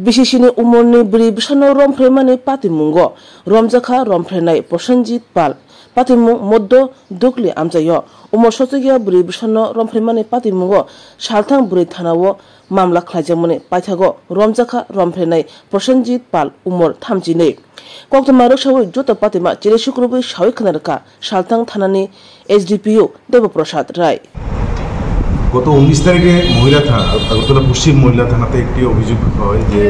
বিশেষিনী উমরনি ব্রি বিশানো রমফ্রেমানি পাতিমুঙ্গ রমজাখা রমফ্রেনাই প্রসেনজিৎ পাল পাতিমুং মধ্য দুকলি আমজায় উমর সচগিয়া ব্রি বিশানো রমফ্রেমানি পাতিমুঙ্গ সালথাং ব্রি থানাও মামলা খাইজামনি পাইথাগো রমজাখা রমফ্রেনাই প্রসেনজিৎ পাল উমর থামজিনে কক্তমা রসাউই জোত পাতিমা চিরে শুক্রবই সাউই খানারকা সালথাং থানানি এসডিপিও দেবপ্রসাদ রায়। গত 19 তারিখে মহিলা থানা আগরতলা পশ্চিম মহিলা থানাতে একটি অভিযোগ হয় যে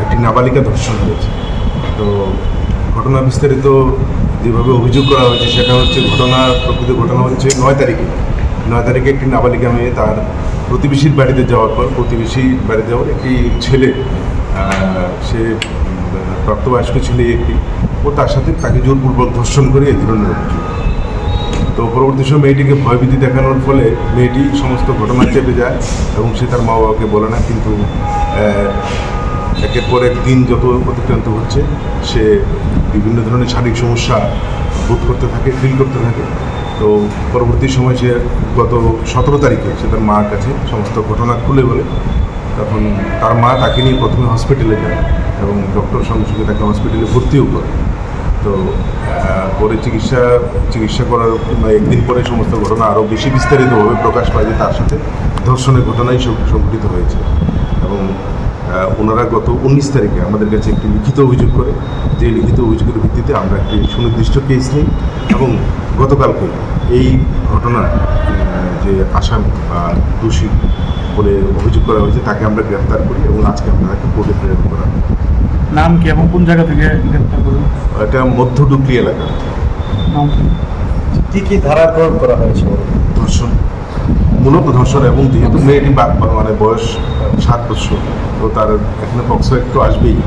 একটি নাবালিকা ধর্ষণ হয়েছে। তো ঘটনা বিস্তারিত যেভাবে অভিযোগ করা হয়েছে সেটা হচ্ছে প্রকৃত ঘটনা হচ্ছে 9 তারিখে একটি নাবালিকা মেয়ে তার প্রতিবেশীর বাড়িতে যাওয়ার পর প্রতিবেশীর বাড়িতে যাওয়ার একটি ছেলে সে প্রাপ্তবয়স্ক ছেলে একটি ও তার সাথে তাকে জোরপূর্বক ধর্ষণ করে এই ধরনের অভিযোগ। তো পরবর্তী সময় মেয়েটিকে ভয়ভীতি দেখানোর ফলে মেয়েটি সমস্ত ঘটনা চেপে যায় এবং সে তার মা বাবাকে বলে না, কিন্তু একের পর এক দিন যত অতিক্রান্ত হচ্ছে সে বিভিন্ন ধরনের শারীরিক সমস্যা বোধ করতে থাকে, ফিল করতে থাকে। তো পরবর্তী সময় সে গত 17 তারিখে সে তার মার কাছে সমস্ত ঘটনা খুলে বলে। তখন তার মা তাকে নিয়ে প্রথমে হসপিটালে যায় এবং ডক্টর সঙ্গে সঙ্গে তাকে হসপিটালে ভর্তিও করে। তো পরে চিকিৎসা করার একদিন পরে সমস্ত ঘটনা আরও বেশি বিস্তারিতভাবে প্রকাশ পায় যে তার সাথে ধর্ষণের ঘটনাই সংঘটিত হয়েছে। এবং ওনারা গত 19 তারিখে আমাদের কাছে একটি লিখিত অভিযোগ করে, যে লিখিত অভিযোগের ভিত্তিতে আমরা একটি সুনির্দিষ্ট কেস নিই এবং গতকালকে এই ঘটনার যে আসামি বা দোষী বলে অভিযোগ করা হয়েছে তাকে আমরা গ্রেফতার করি এবং আজকে আমরা তাকে কোর্টে প্রেরণ করা। নাম কি এবং কোন জায়গা থেকে গ্রেফতার করুন? এটা মধ্য ডুকলি এলাকা। কি ধারা প্রয়োগ করা হয়েছে? ধর্ষণ, মূলত ধর্ষণ। এবং যেহেতু মেয়েটি মানে বয়স 7 বছর, তো তার এখানে পক্সো একটু আসবেই।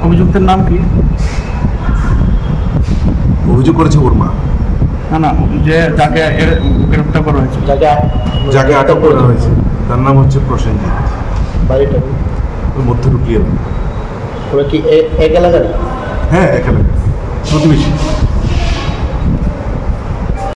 অভিযুক্তের নাম কি? অভিযোগ করেছে ওর মা। না, যে যাকে গ্রেফতার করা হয়েছে, যাকে আটক করা হয়েছে তার নাম হচ্ছে প্রসেনজিৎ। বাড়িটা মধ্য ডুকলি এলাকা। ওরা কি এক এলাকার? হ্যাঁ, এক এলাকা, প্রতিবেশী।